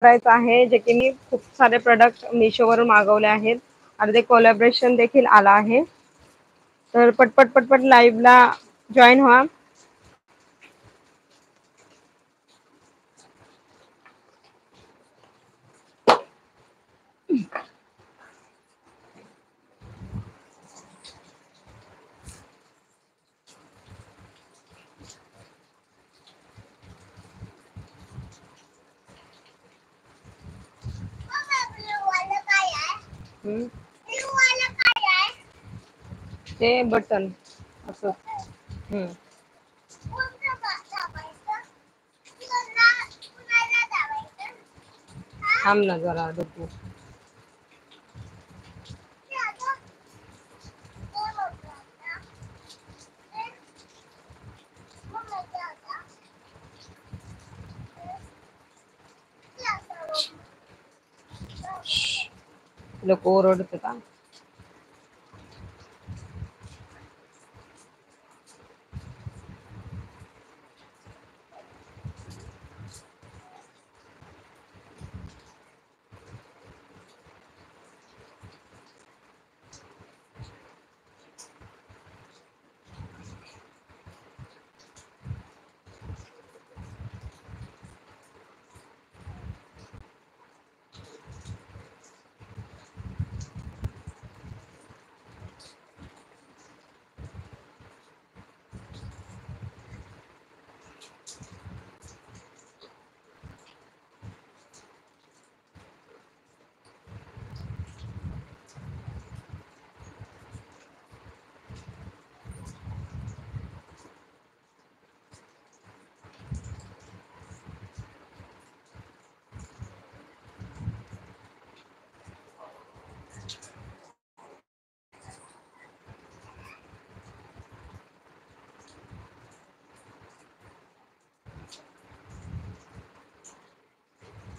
करायचं आहे, जे की मी खूप सारे प्रोडक्ट मिशोवरून मागवले आहेत आणि ते कोलॅबरेशन देखील आला आहे. तर पटपट पटपट लाईव्हला जॉईन व्हा. हम्म. ते बटन असं. हम्म. थांब ना जरा बघू. लोक ओरडते का?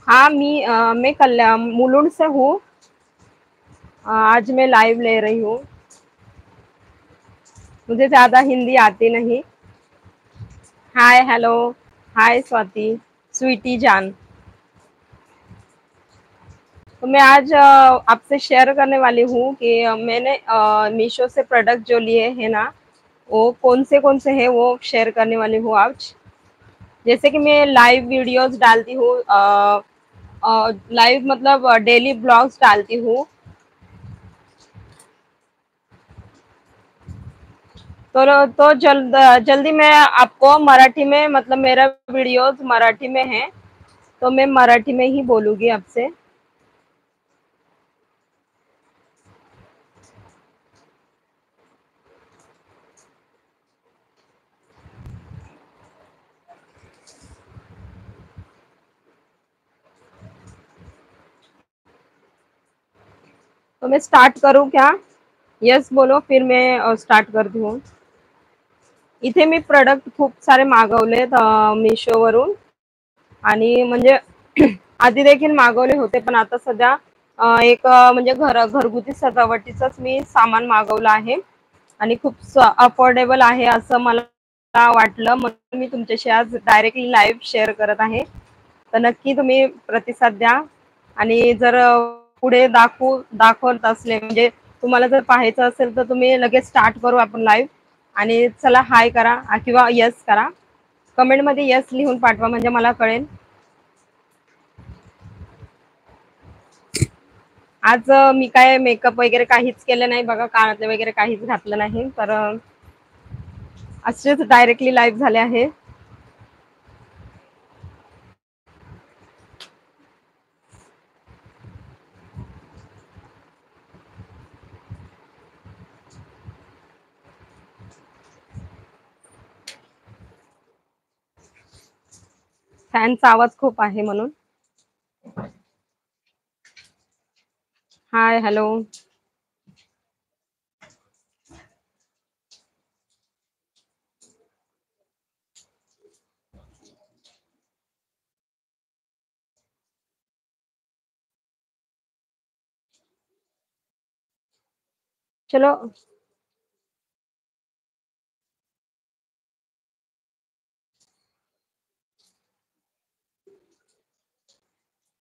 हाँ, मैं मुलुंड से हूँ। आज मैं लाइव ले रही हूँ। मुझे ज्यादा हिंदी आती नहीं। Hi hello. Hi Swati, sweetie जान। तो मैं आज आपसे शेयर करने वाली हूँ कि मैंने मीशो से प्रोडक्ट जो लिए हैं ना, वो कौन से हैं वो शेयर करने वाली हूँ आज। जैसे कि मैं लाइव वीडियोस डालती हूँ, लाइव मतलब डेली ब्लॉग्स डालती हूँ। तो जल्दी मैं आपको मराठी में, मतलब मेरा वीडियोस मराठी में है, तो मैं मराठी में ही बोलूँगी आपसे। तो मैं स्टार्ट करूँ क्या? यस बोलो, फिर मैं स्टार्ट करती हूँ। इथे मी प्रोडक्ट खूप सारे मागवलेत मिशोवरून, आणि म्हणजे आधी देखील मागवले होते, पण आता सध्या एक म्हणजे घरगुती सजावटीचंच मी सामान मागवलं आहे आणि खूप अफोर्डेबल आहे असं मला वाटलं, म्हणून मी तुमच्याशी आज डायरेक्टली लाईव्ह शेअर करत आहे. तर नक्की तुम्ही प्रतिसाद द्या, आणि जर पुढे दाखवत असले, म्हणजे तुम्हाला जर पाहायचं असेल, तर तुम्ही लगेच स्टार्ट करू आपण लाईव्ह. आणि चला हाय करा किंवा यस करा, कमेंटमध्ये यस लिहून पाठवा म्हणजे मला कळेल. आज मी काय मेकअप वगैरे काहीच केलं नाही बघा, कानातले वगैरे काहीच घातलं नाही, तर असेच डायरेक्टली लाईव्ह झाले आहे. फॅनचा आवाज खूप आहे म्हणून. Hi hello. चलो